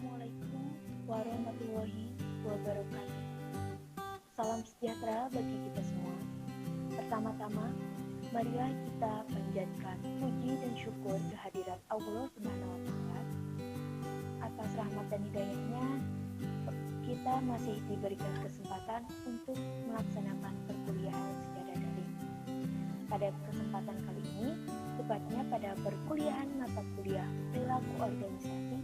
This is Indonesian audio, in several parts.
Assalamualaikum warahmatullahi wabarakatuh. Salam sejahtera bagi kita semua. Pertama-tama, marilah kita panjatkan puji dan syukur kehadirat Allah Subhanahu wa Ta'ala. Atas rahmat dan hidayahnya, kita masih diberikan kesempatan untuk melaksanakan perkuliahan secara daring. Pada kesempatan kali ini, tepatnya pada perkuliahan mata kuliah perilaku organisasi,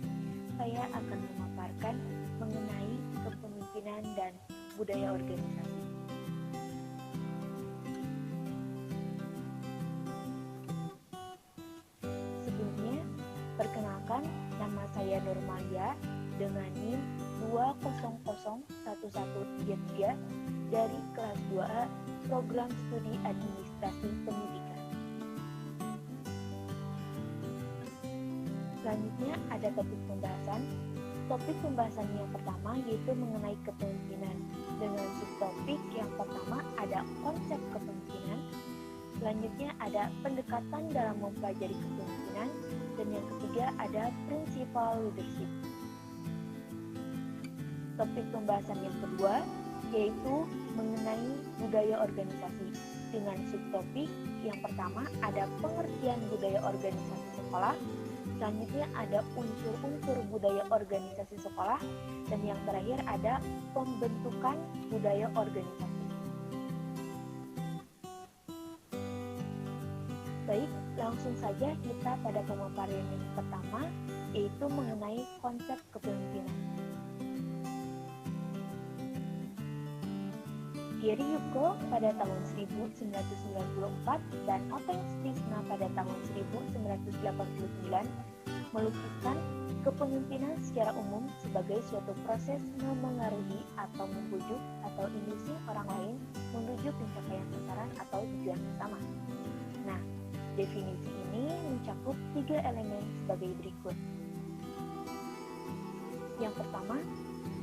saya akan memaparkan mengenai kepemimpinan dan budaya organisasi. Sebelumnya, perkenalkan, nama saya Nurmalia dengan NIM 2001133 dari kelas 2A Program Studi Administrasi Pendidikan. Selanjutnya ada topik pembahasan. Topik pembahasan yang pertama yaitu mengenai kepemimpinan. Dengan subtopik yang pertama ada konsep kepemimpinan. Selanjutnya ada pendekatan dalam mempelajari kepemimpinan. Dan yang ketiga ada principal leadership. Topik pembahasan yang kedua yaitu mengenai budaya organisasi. Dengan subtopik yang pertama ada pengertian budaya organisasi sekolah. Selanjutnya ada unsur-unsur budaya organisasi sekolah, dan yang terakhir ada pembentukan budaya organisasi. Baik, langsung saja kita pada pemaparan yang pertama, yaitu mengenai konsep kepemimpinan. Thierry Yuko pada tahun 1994 dan Oteng Stisna pada tahun 1989 melukiskan kepemimpinan secara umum sebagai suatu proses memengaruhi atau membujuk atau induksi orang lain menuju pencapaian sasaran atau tujuan bersama. Nah, definisi ini mencakup 3 elemen sebagai berikut. Yang pertama,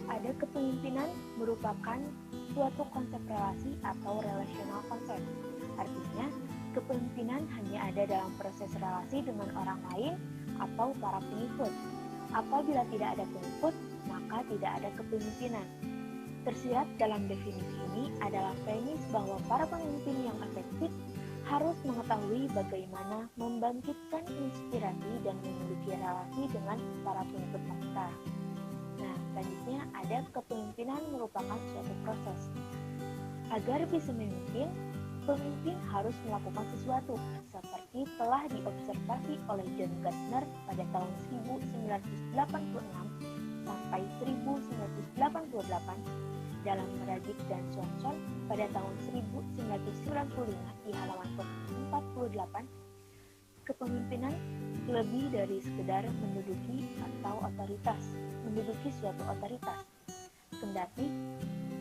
ada kepemimpinan merupakan suatu konsep relasi atau relational konsep. Artinya, kepemimpinan hanya ada dalam proses relasi dengan orang lain atau para pengikut. Apabila tidak ada pengikut, maka tidak ada kepemimpinan. Tersirat dalam definisi ini adalah premis bahwa para pemimpin yang efektif harus mengetahui bagaimana membangkitkan inspirasi dan memiliki relasi dengan para pengikut mereka. Nah, selanjutnya ada kepemimpinan merupakan suatu proses. Agar bisa memimpin, pemimpin harus melakukan sesuatu, seperti telah diobservasi oleh John Gardner pada tahun 1986 sampai 1988, dalam Meradic dan Swanson pada tahun 1995 di halaman 48. Kepemimpinan lebih dari sekedar menduduki atau menduduki suatu otoritas. Kendati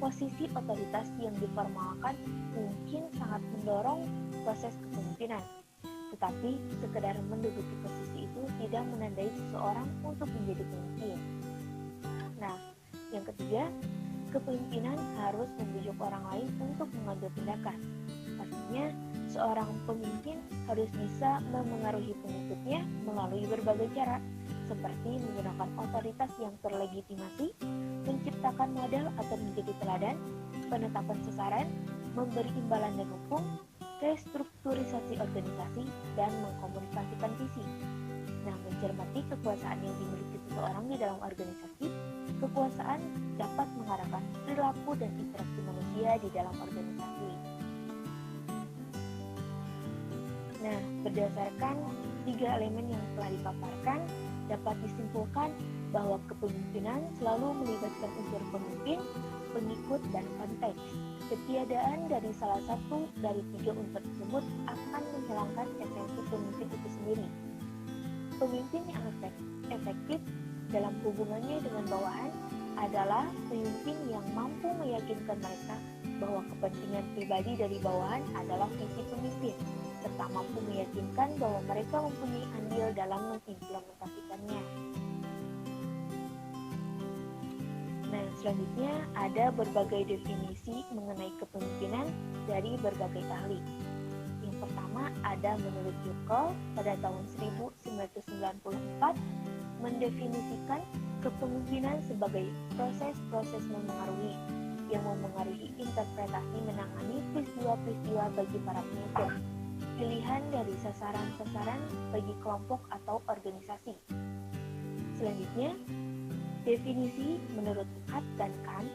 posisi otoritas yang diformalkan mungkin sangat mendorong proses kepemimpinan, tetapi sekedar menduduki posisi itu tidak menandai seseorang untuk menjadi pemimpin. Nah, yang ketiga, kepemimpinan harus membujuk orang lain untuk mengambil tindakan. Artinya, seorang pemimpin harus bisa memengaruhi pengikutnya melalui berbagai cara, seperti menggunakan otoritas yang terlegitimasi, menciptakan model atau menjadi teladan, penetapan sasaran, memberi imbalan dan hukum, restrukturisasi organisasi, dan mengkomunikasikan visi. Nah, mencermati kekuasaan yang dimiliki seseorang di dalam organisasi, kekuasaan dapat mengarahkan perilaku dan interaksi manusia di dalam organisasi. Nah, berdasarkan 3 elemen yang telah dipaparkan, dapat disimpulkan bahwa kepemimpinan selalu melibatkan unsur pemimpin, pengikut, dan konteks. Ketiadaan dari salah satu dari 3 unsur tersebut akan menghilangkan esensi pemimpin itu sendiri. Pemimpin yang efektif dalam hubungannya dengan bawahan adalah pemimpin yang mampu meyakinkan mereka bahwa kepentingan pribadi dari bawahan adalah visi pemimpin, serta mampu meyakinkan bahwa mereka mempunyai andil dalam mengimplementasikannya. Nah, selanjutnya ada berbagai definisi mengenai kepemimpinan dari berbagai ahli. Yang pertama ada menurut Yuko pada tahun 1994 mendefinisikan kepemimpinan sebagai proses-proses memengaruhi yang memengaruhi interpretasi menangani peristiwa-peristiwa bagi para pemimpin, pilihan dari sasaran-sasaran bagi kelompok atau organisasi. Selanjutnya, definisi menurut Hart dan Kant,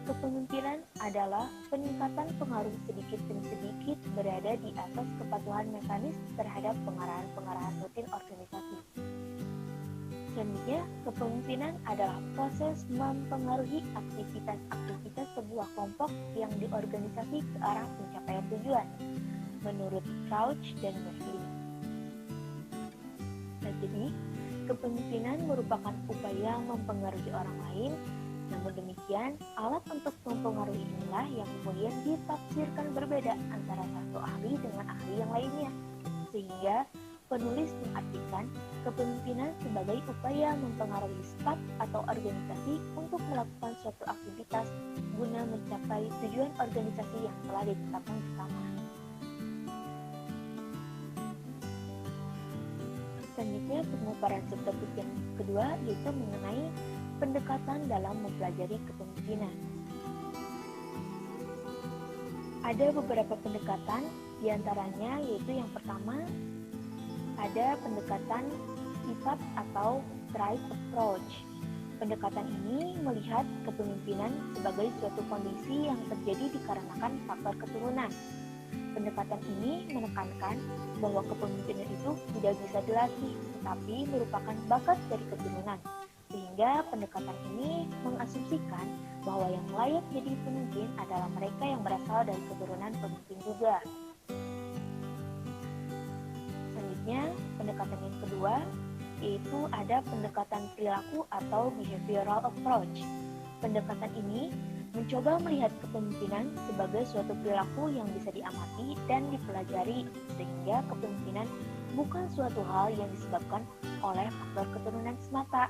kepemimpinan adalah peningkatan pengaruh sedikit demi sedikit berada di atas kepatuhan mekanis terhadap pengarahan-pengarahan rutin organisasi. Selanjutnya, kepemimpinan adalah proses mempengaruhi aktivitas-aktivitas sebuah kelompok yang diorganisasi ke arah pencapaian tujuan, menurut Crouch dan Merkley. Nah, jadi, kepemimpinan merupakan upaya mempengaruhi orang lain. Namun demikian, alat untuk mempengaruhi inilah yang kemudian ditafsirkan berbeda antara satu ahli dengan ahli yang lainnya, sehingga penulis mengartikan kepemimpinan sebagai upaya mempengaruhi staf atau organisasi untuk melakukan suatu aktivitas guna mencapai tujuan organisasi yang telah ditetapkan bersama. Selanjutnya, pemaparan subtopik yang kedua yaitu mengenai pendekatan dalam mempelajari kepemimpinan. Ada beberapa pendekatan, diantaranya yaitu yang pertama, ada pendekatan sifat atau tribe approach. Pendekatan ini melihat kepemimpinan sebagai suatu kondisi yang terjadi dikarenakan faktor keturunan. Pendekatan ini menekankan bahwa kepemimpinan itu tidak bisa dilatih, tetapi merupakan bakat dari keturunan. Sehingga pendekatan ini mengasumsikan bahwa yang layak jadi pemimpin adalah mereka yang berasal dari keturunan pemimpin juga. Selanjutnya, pendekatan yang kedua yaitu ada pendekatan perilaku atau behavioral approach. Pendekatan ini mencoba melihat kepemimpinan sebagai suatu perilaku yang bisa diamati dan dipelajari, sehingga kepemimpinan bukan suatu hal yang disebabkan oleh faktor keturunan semata,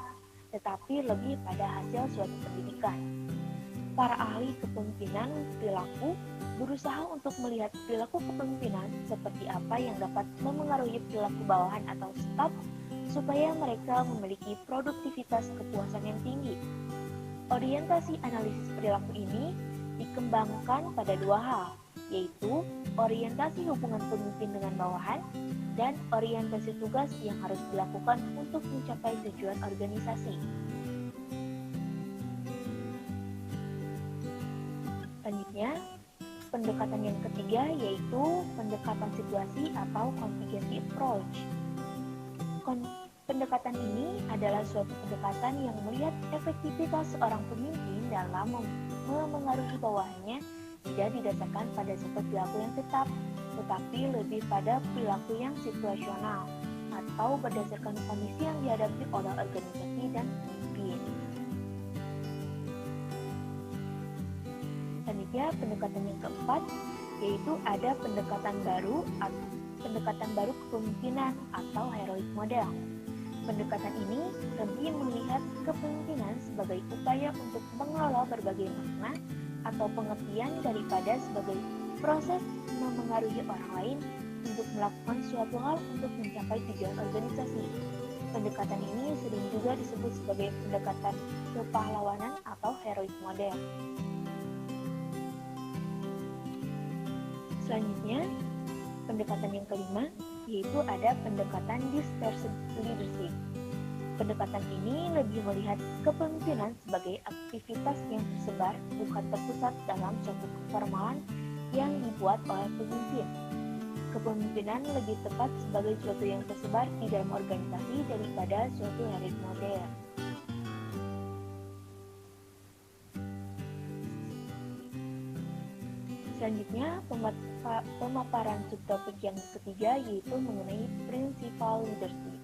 tetapi lebih pada hasil suatu pendidikan. Para ahli kepemimpinan perilaku berusaha untuk melihat perilaku kepemimpinan seperti apa yang dapat memengaruhi perilaku bawahan atau staf supaya mereka memiliki produktivitas kepuasan yang tinggi. Orientasi analisis perilaku ini dikembangkan pada dua hal, yaitu orientasi hubungan pemimpin dengan bawahan dan orientasi tugas yang harus dilakukan untuk mencapai tujuan organisasi. Selanjutnya, pendekatan yang ketiga yaitu pendekatan situasi atau contingency approach. Pendekatan ini adalah suatu pendekatan yang melihat efektivitas seorang pemimpin dalam memengaruhi bawahannya tidak didasarkan pada satu perilaku yang tetap, tetapi lebih pada perilaku yang situasional atau berdasarkan kondisi yang dihadapi oleh organisasi dan pemimpin. Selanjutnya, pendekatan yang keempat yaitu ada pendekatan baru kepemimpinan atau heroic model. Pendekatan ini lebih melihat kepemimpinan sebagai upaya untuk mengelola berbagai makna atau pengertian daripada sebagai proses memengaruhi orang lain untuk melakukan suatu hal untuk mencapai tujuan organisasi. Pendekatan ini sering juga disebut sebagai pendekatan kepahlawanan atau heroic model. Selanjutnya, pendekatan yang kelima yaitu ada pendekatan dispersive leadership. Pendekatan ini lebih melihat kepemimpinan sebagai aktivitas yang tersebar, bukan terpusat dalam suatu keformalan yang dibuat oleh pemimpin. Kepemimpinan lebih tepat sebagai suatu yang tersebar di dalam organisasi daripada suatu heroic model. Selanjutnya, pemaparan subtopik yang ketiga yaitu mengenai principal leadership.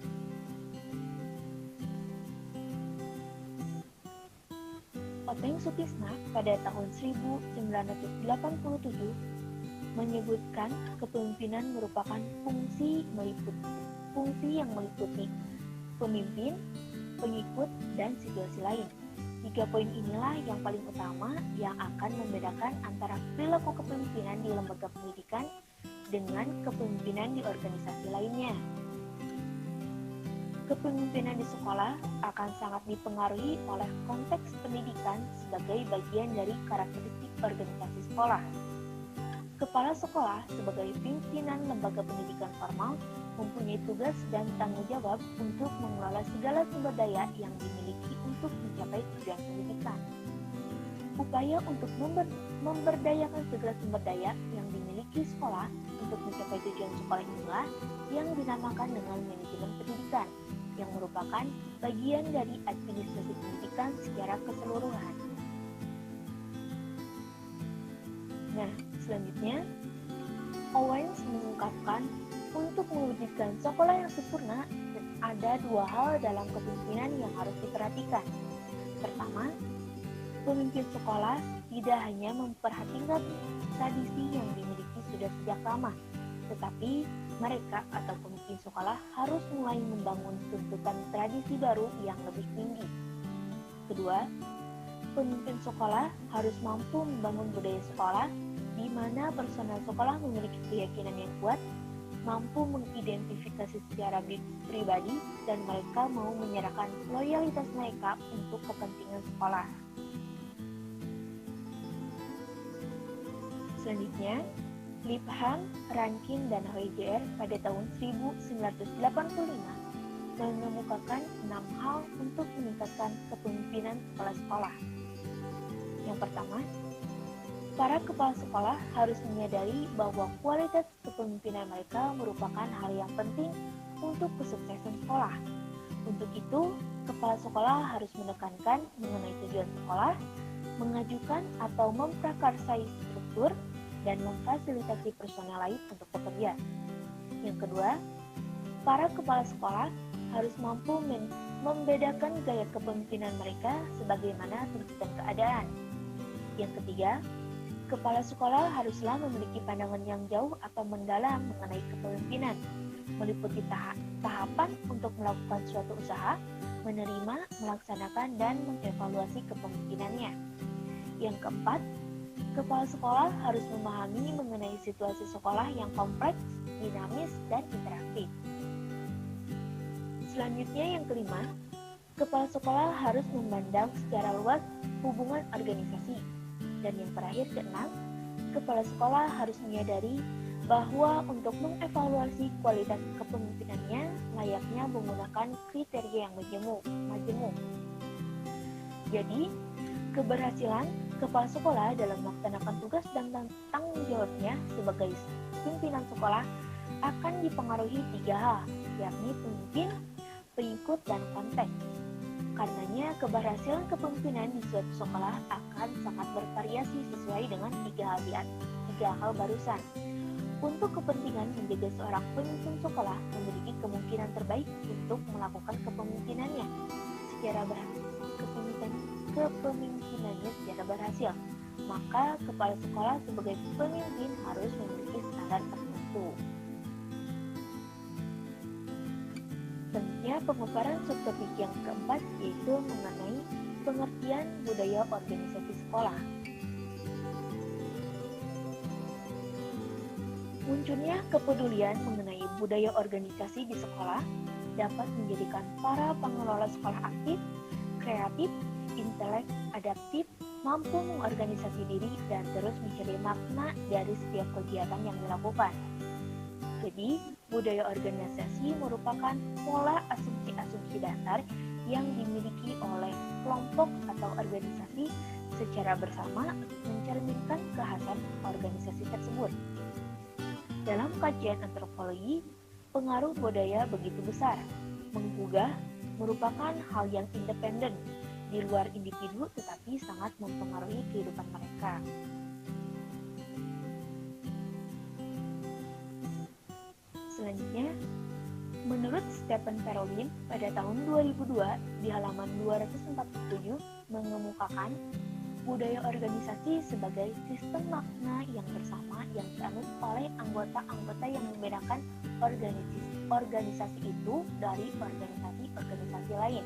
Oteng Sutisna pada tahun 1987 menyebutkan kepemimpinan merupakan fungsi yang meliputi pemimpin, pengikut, dan situasi lain. 3 poin inilah yang paling utama yang akan membedakan antara perilaku kepemimpinan di lembaga pendidikan dengan kepemimpinan di organisasi lainnya. kepemimpinan di sekolah akan sangat dipengaruhi oleh konteks pendidikan sebagai bagian dari karakteristik organisasi sekolah. Kepala sekolah sebagai pimpinan lembaga pendidikan formal mempunyai tugas dan tanggung jawab untuk mengelola segala sumber daya yang dimiliki untuk mencapai tujuan pendidikan. Upaya untuk memberdayakan segala sumber daya yang dimiliki sekolah untuk mencapai tujuan sekolah inilah yang dinamakan dengan manajemen pendidikan, yang merupakan bagian dari administrasi pendidikan secara keseluruhan. Nah, selanjutnya, Owens mengungkapkan untuk mewujudkan sekolah yang sempurna ada dua hal dalam kepemimpinan yang harus diperhatikan. Pertama, pemimpin sekolah tidak hanya memperhatikan tradisi yang dimiliki sudah sejak lama, tetapi mereka atau pemimpin sekolah harus mulai membangun tuntutan tradisi baru yang lebih tinggi. Kedua, pemimpin sekolah harus mampu membangun budaya sekolah di mana personel sekolah memiliki keyakinan yang kuat, mampu mengidentifikasi secara pribadi, dan mereka mau menyerahkan loyalitas mereka untuk kepentingan sekolah. Selanjutnya, Lipham, Rankin, dan Hoeger pada tahun 1985 mengemukakan 6 hal untuk meningkatkan kepemimpinan kepala sekolah. Yang pertama, para kepala sekolah harus menyadari bahwa kualitas kepemimpinan mereka merupakan hal yang penting untuk kesuksesan sekolah. Untuk itu, kepala sekolah harus menekankan mengenai tujuan sekolah, mengajukan atau memprakarsai struktur, dan memfasilitasi personel lain untuk bekerja. Yang kedua, para kepala sekolah harus mampu membedakan gaya kepemimpinan mereka sebagaimana tuntutan keadaan. Yang ketiga, kepala sekolah haruslah memiliki pandangan yang jauh atau mendalam mengenai kepemimpinan, meliputi tahapan untuk melakukan suatu usaha, menerima, melaksanakan, dan mengevaluasi kepemimpinannya. Yang keempat, kepala sekolah harus memahami mengenai situasi sekolah yang kompleks, dinamis, dan interaktif. Selanjutnya yang kelima, kepala sekolah harus memandang secara luas hubungan organisasi. Dan yang terakhir keenam, kepala sekolah harus menyadari bahwa untuk mengevaluasi kualitas kepemimpinannya layaknya menggunakan kriteria yang majemuk. Jadi, keberhasilan kepala sekolah dalam melaksanakan tugas dan tanggung jawabnya sebagai pimpinan sekolah akan dipengaruhi 3 hal, yakni pemimpin, pengikut, dan konteks. Karenanya, keberhasilan kepemimpinan di suatu sekolah akan sangat bervariasi sesuai dengan 3 hal barusan. Untuk kepentingan menjaga seorang pemimpin sekolah memiliki kemungkinan terbaik untuk melakukan kepemimpinannya secara berhasil, maka kepala sekolah sebagai pemimpin harus memiliki standar tertentu. Selanjutnya, pemaparan subtopik yang keempat yaitu mengenai pengertian budaya organisasi sekolah. Munculnya kepedulian mengenai budaya organisasi di sekolah dapat menjadikan para pengelola sekolah aktif, kreatif, intelek, adaptif, mampu mengorganisasi diri, dan terus mencari makna dari setiap kegiatan yang dilakukan. Jadi, budaya organisasi merupakan pola asumsi-asumsi dasar yang dimiliki oleh kelompok atau organisasi secara bersama mencerminkan kekhasan organisasi tersebut. Dalam kajian antropologi, pengaruh budaya begitu besar, menggugah, merupakan hal yang independen, di luar individu tetapi sangat mempengaruhi kehidupan mereka. Selanjutnya, menurut Stephen Perelman pada tahun 2002 di halaman 247 mengemukakan budaya organisasi sebagai sistem makna yang bersama yang dianut oleh anggota-anggota yang membedakan organisasi itu dari organisasi-organisasi lain.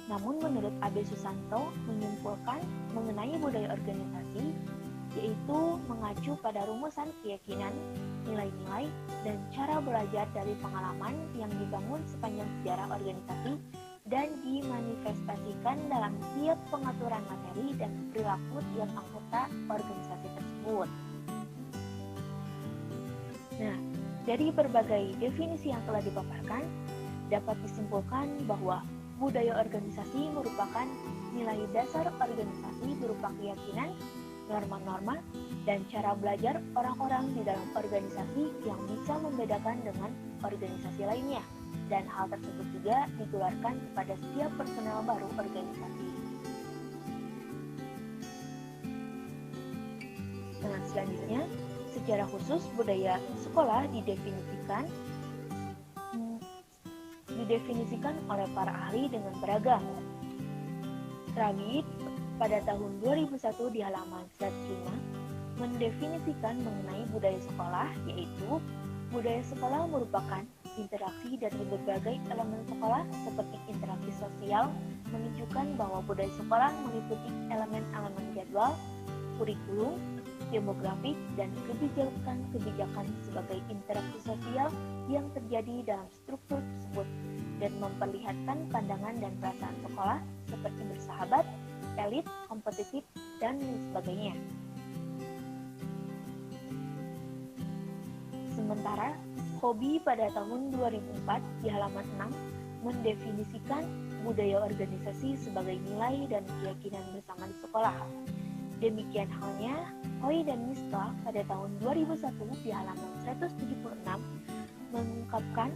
Namun menurut Abe Susanto menyimpulkan mengenai budaya organisasi yaitu mengacu pada rumusan keyakinan, nilai-nilai, dan cara belajar dari pengalaman yang dibangun sepanjang sejarah organisasi dan dimanifestasikan dalam tiap pengaturan materi dan perilaku tiap anggota organisasi tersebut. Nah, dari berbagai definisi yang telah dipaparkan, dapat disimpulkan bahwa budaya organisasi merupakan nilai dasar organisasi berupa keyakinan, norma-norma, dan cara belajar orang-orang di dalam organisasi yang bisa membedakan dengan organisasi lainnya. Dan hal tersebut juga ditularkan kepada setiap personel baru organisasi. Nah, selanjutnya, secara khusus budaya sekolah didefinisikan oleh para ahli dengan beragam. Ragid pada tahun 2001 di halaman 105 mendefinisikan mengenai budaya sekolah, yaitu budaya sekolah merupakan interaksi dari berbagai elemen sekolah seperti interaksi sosial, menunjukkan bahwa budaya sekolah meliputi elemen-elemen jadwal, kurikulum, demografik, dan kebijakan sebagai interaksi sosial yang terjadi dalam struktur tersebut dan memperlihatkan pandangan dan perasaan sekolah seperti bersahabat, elit, kompetitif, dan lain sebagainya. Sementara, Hobi pada tahun 2004 di halaman 6 mendefinisikan budaya organisasi sebagai nilai dan keyakinan bersama di sekolah. Demikian halnya, Hoi dan Miska pada tahun 2001 di halaman 176 mengungkapkan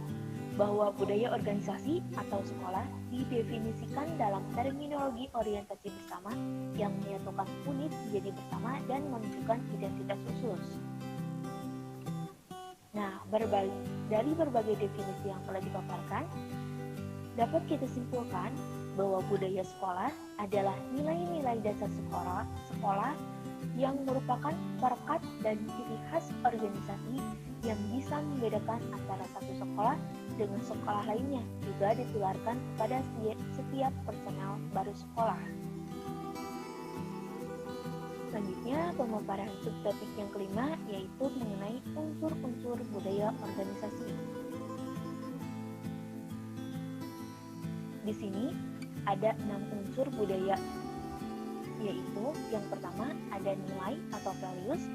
bahwa budaya organisasi atau sekolah didefinisikan dalam terminologi orientasi bersama yang menyatukan unit menjadi bersama dan menunjukkan identitas khusus. Nah, dari berbagai definisi yang telah dipaparkan, dapat kita simpulkan bahwa budaya sekolah adalah nilai-nilai dasar sekolah yang merupakan perekat dan ciri khas organisasi yang bisa membedakan antara satu sekolah dengan sekolah lainnya, juga ditularkan kepada setiap personel baru sekolah. Selanjutnya, pemaparan subtopik yang kelima yaitu mengenai unsur-unsur budaya organisasi. Di sini ada 6 unsur budaya, yaitu yang pertama ada nilai atau values,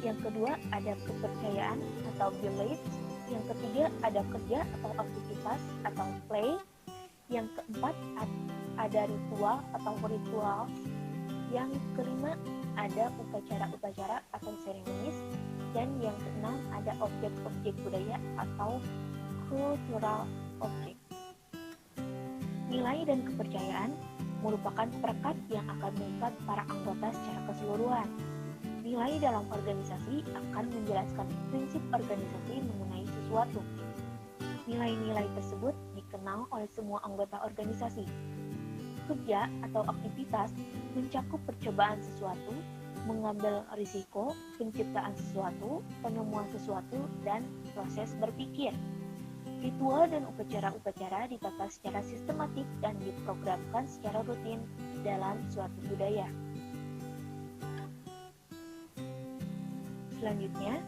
yang kedua ada kepercayaan atau beliefs, yang ketiga ada kerja atau aktivitas atau play, yang keempat ada ritual atau rituals, yang kelima ada upacara-upacara atau seremonis, dan yang keenam ada objek-objek budaya atau cultural objects. Nilai dan kepercayaan merupakan perekat yang akan mengikat para anggota secara keseluruhan. Nilai dalam organisasi akan menjelaskan prinsip organisasi mengenai sesuatu. Nilai-nilai tersebut dikenal oleh semua anggota organisasi. Kerja atau aktivitas mencakup percobaan sesuatu, mengambil risiko, penciptaan sesuatu, penemuan sesuatu, dan proses berpikir. Ritual dan upacara-upacara ditata secara sistematik dan diprogramkan secara rutin dalam suatu budaya. Selanjutnya,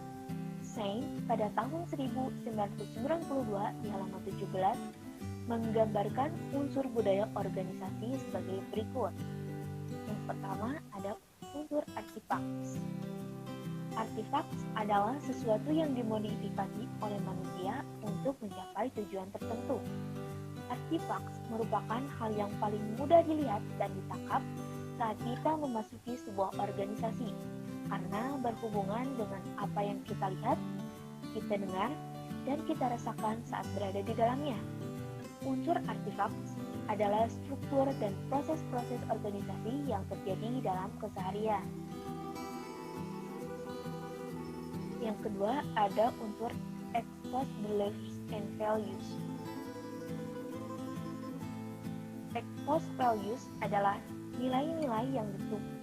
Sain pada tahun 1992 di halaman 17 menggambarkan unsur budaya organisasi sebagai berikut. Yang pertama ada unsur artifacts. Artifacts adalah sesuatu yang dimodifikasi oleh manusia untuk mencapai tujuan tertentu. Artifacts merupakan hal yang paling mudah dilihat dan ditangkap saat kita memasuki sebuah organisasi, karena berhubungan dengan apa yang kita lihat, kita dengar, dan kita rasakan saat berada di dalamnya. Unsur artifacts adalah struktur dan proses-proses organisasi yang terjadi dalam keseharian. Yang kedua ada unsur exposed beliefs and values. Exposed values adalah nilai-nilai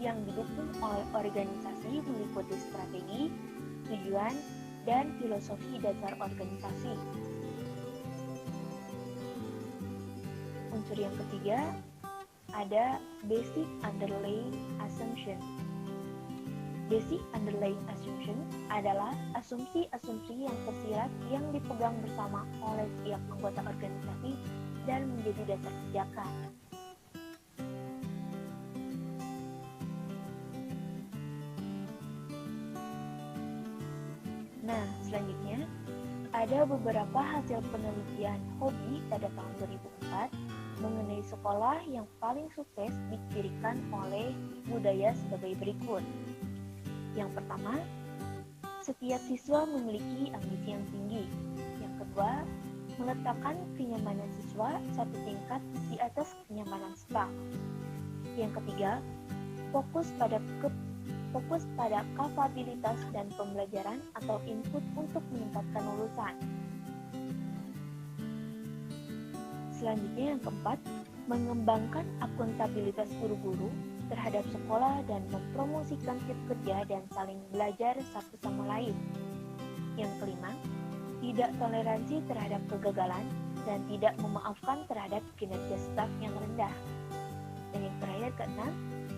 yang didukung oleh organisasi meliputi strategi, tujuan, dan filosofi dasar organisasi. Unsur yang ketiga ada basic underlying assumption. Basic underlying assumption adalah asumsi-asumsi yang tersirat yang dipegang bersama oleh setiap anggota organisasi dan menjadi dasar kebijakan. Nah, selanjutnya ada beberapa hasil penelitian Hobby pada tahun 2004 mengenai sekolah yang paling sukses dicirikan oleh budaya sebagai berikut. Yang pertama, setiap siswa memiliki ambisi yang tinggi. Yang kedua, meletakkan kenyamanan siswa satu tingkat di atas kenyamanan staf. Yang ketiga, fokus pada kapabilitas dan pembelajaran atau input untuk meningkatkan lulusan. Selanjutnya yang keempat, mengembangkan akuntabilitas guru-guru terhadap sekolah dan mempromosikan fit kerja dan saling belajar satu sama lain. Yang kelima, tidak toleransi terhadap kegagalan dan tidak memaafkan terhadap kinerja staf yang rendah. Dan yang terakhir keenam,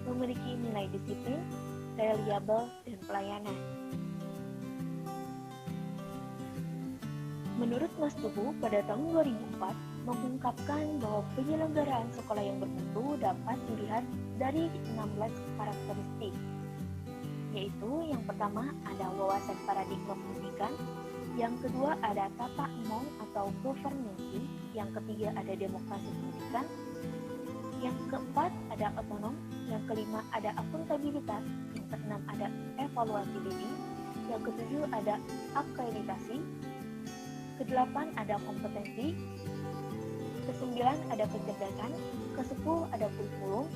memiliki nilai disiplin, reliable, dan pelayanan. Menurut Mas Tugu, pada tahun 2004 mengungkapkan bahwa penyelenggaraan sekolah yang bermutu dapat dilihat dari 16 karakteristik, yaitu yang pertama ada wawasan paradigma pendidikan, yang kedua ada tata emong atau governance, yang ketiga ada demokrasi pendidikan, yang keempat ada otonom, yang kelima ada akuntabilitas, yang keenam ada evaluasi diri, yang ketujuh ada akreditasi, kedelapan ada kompetensi, kesembilan ada kecerdasan, kesepuluh ada kurikulum,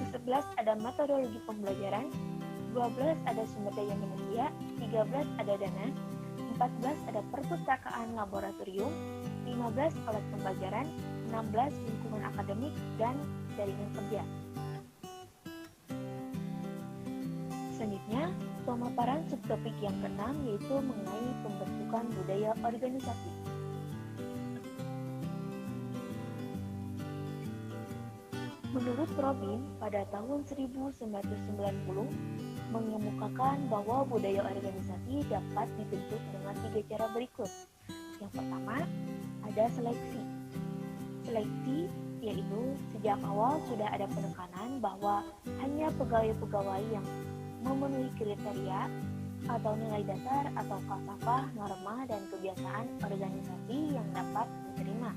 ke-11 ada metodologi pembelajaran, 12 ada sumber daya manusia, 13 ada dana, 14 ada perpustakaan laboratorium, 15 alat pembelajaran, 16 lingkungan akademik, dan jaringan kerja. Selanjutnya, pemaparan subtopik yang keenam yaitu mengenai pembentukan budaya organisasi. Menurut Robin, pada tahun 1990 mengemukakan bahwa budaya organisasi dapat dibentuk dengan 3 cara berikut. Yang pertama, ada seleksi. Seleksi yaitu sejak awal sudah ada penekanan bahwa hanya pegawai-pegawai yang memenuhi kriteria atau nilai dasar atau falsafah, norma, dan kebiasaan organisasi yang dapat diterima.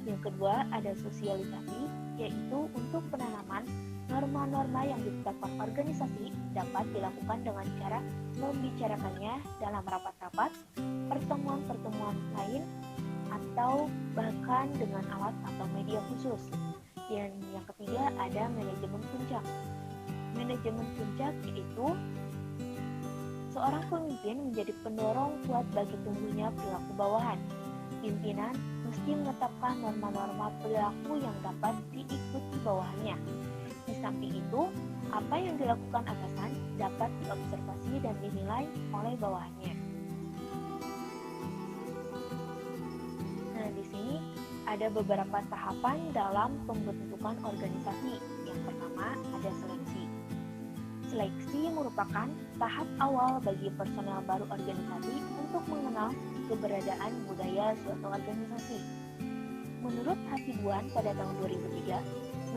Yang kedua, ada sosialisasi, yaitu untuk penanaman norma-norma yang ditetapkan organisasi dapat dilakukan dengan cara membicarakannya dalam rapat-rapat, pertemuan-pertemuan lain, atau bahkan dengan alat atau media khusus. Dan yang ketiga, ada manajemen puncak. Manajemen puncak yaitu seorang pemimpin menjadi pendorong kuat bagi tumbuhnya perilaku bawahan. Pimpinan mesti menetapkan norma-norma perilaku yang dapat diikuti bawahannya. Di samping itu, apa yang dilakukan atasan dapat diobservasi dan dinilai oleh bawahannya. Nah, di sini ada beberapa tahapan dalam pembentukan organisasi. Yang pertama, ada seleksi. Seleksi merupakan tahap awal bagi personel baru organisasi untuk mengenal keberadaan budaya suatu organisasi. Menurut Hasibuan pada tahun 2003,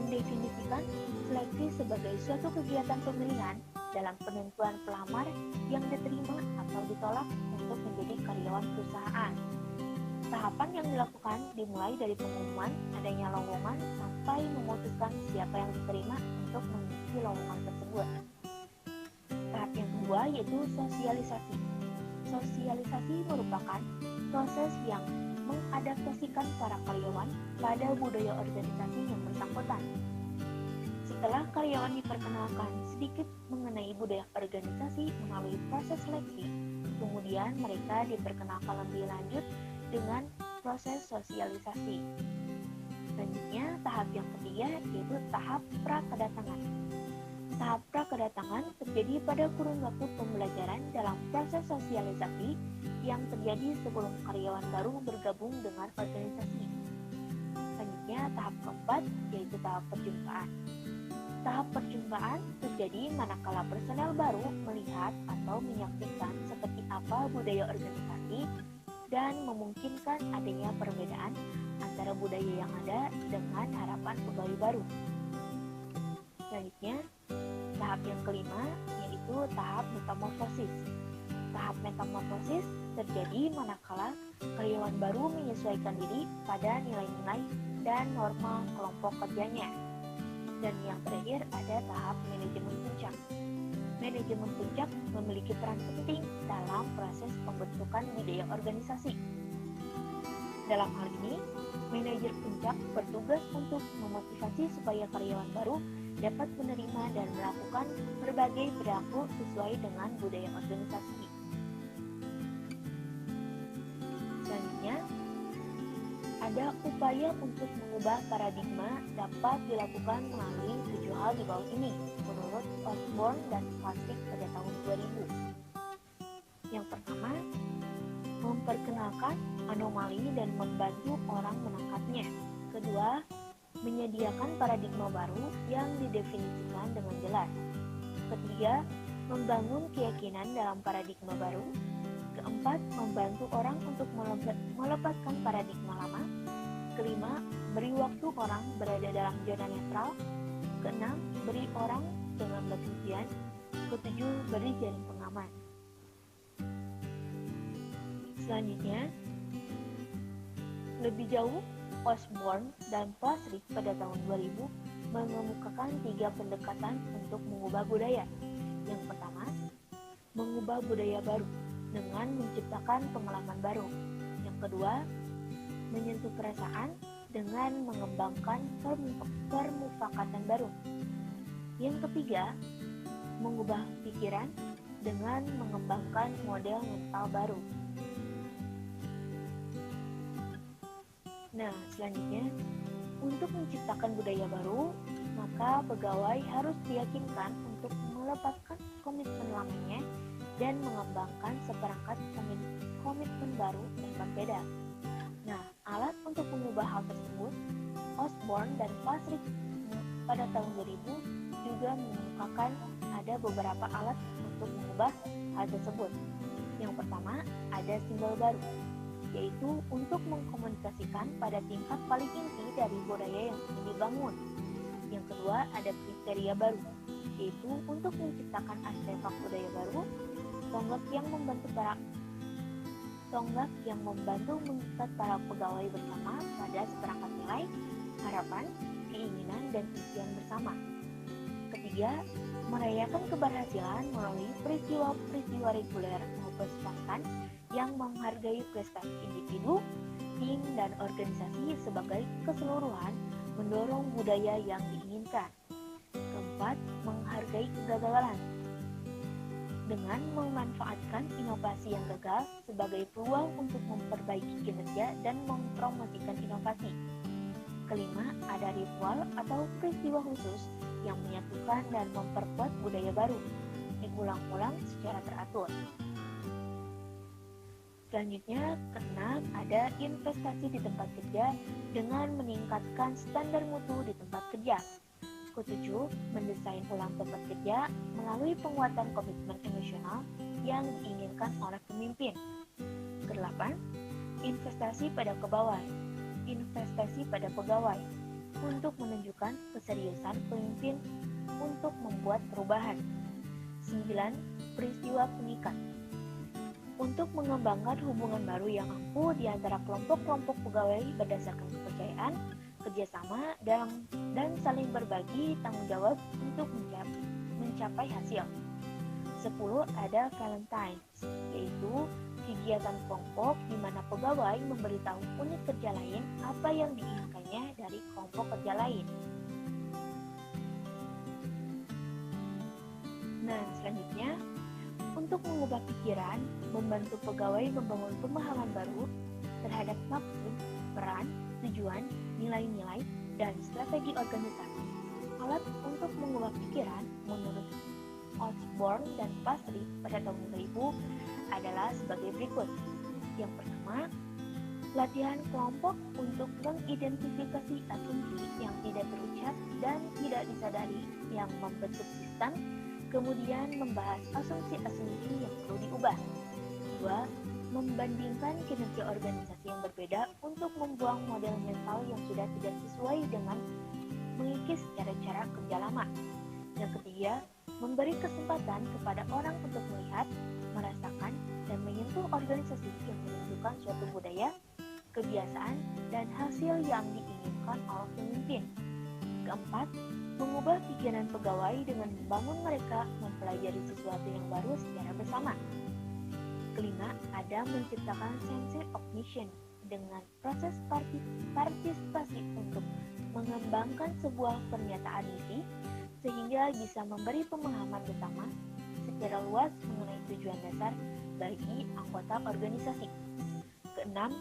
mendefinisikan seleksi sebagai suatu kegiatan pemilihan dalam penentuan pelamar yang diterima atau ditolak untuk menjadi karyawan perusahaan. Tahapan yang dilakukan dimulai dari pengumuman adanya lowongan sampai memutuskan siapa yang diterima untuk mengisi lowongan tersebut. Tahap yang kedua yaitu sosialisasi. Sosialisasi merupakan proses yang mengadaptasikan para karyawan pada budaya organisasi yang bersangkutan. Setelah karyawan diperkenalkan sedikit mengenai budaya organisasi melalui proses seleksi, kemudian mereka diperkenalkan lebih lanjut dengan proses sosialisasi. Selanjutnya, tahap yang ketiga yaitu tahap pra-kedatangan. Tahap pra-kedatangan terjadi pada kurun waktu pembelajaran dalam proses sosialisasi yang terjadi sebelum karyawan baru bergabung dengan organisasi. Selanjutnya, tahap keempat yaitu tahap perjumpaan. Tahap perjumpaan terjadi manakala personel baru melihat atau menyaksikan seperti apa budaya organisasi dan memungkinkan adanya perbedaan antara budaya yang ada dengan harapan pegawai baru. Selanjutnya, tahap yang kelima yaitu tahap metamorfosis. Tahap metamorfosis terjadi manakala karyawan baru menyesuaikan diri pada nilai-nilai dan norma kelompok kerjanya. Dan yang terakhir ada tahap manajemen puncak. Manajemen puncak memiliki peran penting dalam proses pembentukan budaya organisasi. Dalam hal ini, manajer puncak bertugas untuk memotivasi supaya karyawan baru dapat menerima dan melakukan berbagai perilaku sesuai dengan budaya organisasi. Selanjutnya, ada upaya untuk mengubah paradigma dapat dilakukan melalui 7 hal di bawah ini, menurut Osborne dan Patrick pada tahun 2000. Yang pertama, memperkenalkan anomali dan membantu orang menangkapnya. Kedua, menyediakan paradigma baru yang didefinisikan dengan jelas. Ketiga, membangun keyakinan dalam paradigma baru. Keempat, membantu orang untuk melepaskan paradigma lama. Kelima, beri waktu orang berada dalam zona netral. Keenam, beri orang dengan bertujuan. Ketujuh, beri jaring pengaman. Selanjutnya, lebih jauh, Osborne dan Patrick pada tahun 2000 mengemukakan 3 pendekatan untuk mengubah budaya. Yang pertama, mengubah budaya baru dengan menciptakan pengalaman baru. Yang kedua, menyentuh perasaan dengan mengembangkan permufakatan baru. Yang ketiga, mengubah pikiran dengan mengembangkan model mental baru. Nah, selanjutnya, untuk menciptakan budaya baru, maka pegawai harus diyakinkan untuk melepaskan komitmen lamanya dan mengembangkan seperangkat komitmen baru yang berbeda. Nah, alat untuk mengubah hal tersebut, Osborne dan Patrick pada tahun 2000 juga mengemukakan ada beberapa alat untuk mengubah hal tersebut. Yang pertama, ada simbol baru, yaitu untuk mengkomunikasikan pada tingkat paling inti dari budaya yang ingin dibangun. Yang kedua, ada kriteria baru, yaitu untuk menciptakan artefak budaya baru, tonggak yang membantu mengikat para pegawai bersama pada seperangkat nilai, harapan, keinginan, dan impian bersama. Ketiga, merayakan keberhasilan melalui peristiwa-peristiwa reguler maupun spontan yang menghargai prestasi individu, tim, dan organisasi sebagai keseluruhan, mendorong budaya yang diinginkan. Keempat, menghargai kegagalan dengan memanfaatkan inovasi yang gagal sebagai peluang untuk memperbaiki kinerja dan mempromosikan inovasi. Kelima, ada ritual atau peristiwa khusus yang menyatukan dan memperkuat budaya baru, diulang-ulang secara teratur. Selanjutnya, keenam, ada investasi di tempat kerja dengan meningkatkan standar mutu di tempat kerja. Ketujuh, mendesain ulang tempat kerja melalui penguatan komitmen emosional yang diinginkan oleh pemimpin. Kedelapan, investasi pada pegawai untuk menunjukkan keseriusan pemimpin untuk membuat perubahan. 9. Peristiwa pengikat untuk mengembangkan hubungan baru yang ampuh di antara kelompok-kelompok pegawai berdasarkan kepercayaan, kerjasama, dan saling berbagi tanggung jawab untuk mencapai hasil. 10. Ada Valentines, yaitu kegiatan kelompok di mana pegawai memberitahu unit kerja lain apa yang diinginkannya dari kelompok kerja lain. Nah, selanjutnya, untuk mengubah pikiran, membantu pegawai membangun pemahaman baru terhadap maksud, peran, tujuan, nilai-nilai, dan strategi organisasi. Alat untuk mengubah pikiran menurut Osborne dan Patrick pada tahun 2000 adalah sebagai berikut. Yang pertama, Latihan kelompok untuk mengidentifikasi asumsi yang tidak terucap dan tidak disadari yang membentuk sistem, kemudian membahas asumsi-asumsi yang perlu diubah. 2. Membandingkan kinerja organisasi yang berbeda untuk membuang model mental yang sudah tidak sesuai dengan mengikis cara-cara kerja lama. Yang ketiga, memberi kesempatan kepada orang untuk melihat, merasakan, dan menyentuh organisasi yang menunjukkan suatu budaya, kebiasaan, dan hasil yang diinginkan oleh pemimpin. Keempat, mengubah pikiran pegawai dengan membangun mereka mempelajari sesuatu yang baru secara bersama. Kelima, ada menciptakan sense of mission dengan proses partisipasi untuk mengembangkan sebuah pernyataan misi sehingga bisa memberi pemahaman bersama secara luas mengenai tujuan dasar bagi anggota organisasi. Keenam,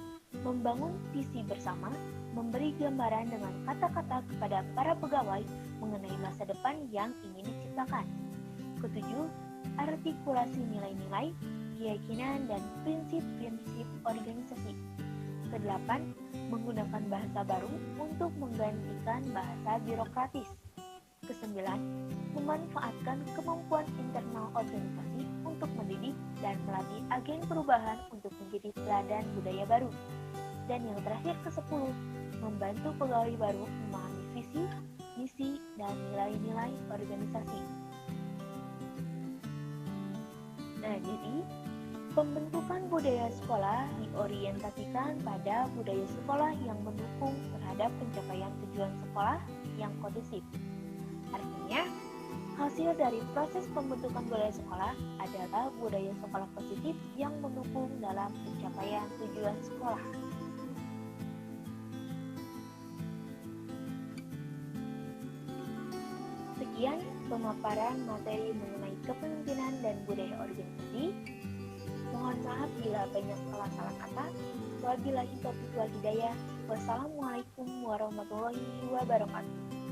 membangun visi bersama, memberi gambaran dengan kata-kata kepada para pegawai mengenai masa depan yang ingin diciptakan. Ketujuh, artikulasi nilai-nilai, keyakinan, dan prinsip-prinsip organisasi. Kedelapan, menggunakan bahasa baru untuk menggantikan bahasa birokratis. Kesembilan, memanfaatkan kemampuan internal organisasi untuk mendidik dan melatih agen perubahan untuk menjadi teladan budaya baru. Dan yang terakhir ke-10, membantu pegawai baru memahami visi, misi, dan nilai-nilai organisasi. Nah, jadi pembentukan budaya sekolah diorientasikan pada budaya sekolah yang mendukung terhadap pencapaian tujuan sekolah yang kondusif. Artinya, hasil dari proses pembentukan budaya sekolah adalah budaya sekolah positif yang mendukung dalam pencapaian tujuan sekolah. Sekian pemaparan materi mengenai kepemimpinan dan budaya organisasi. Mohon maaf bila banyak salah-salah kata. Wabillahi taufiq wal hidayah. Wassalamualaikum warahmatullahi wabarakatuh.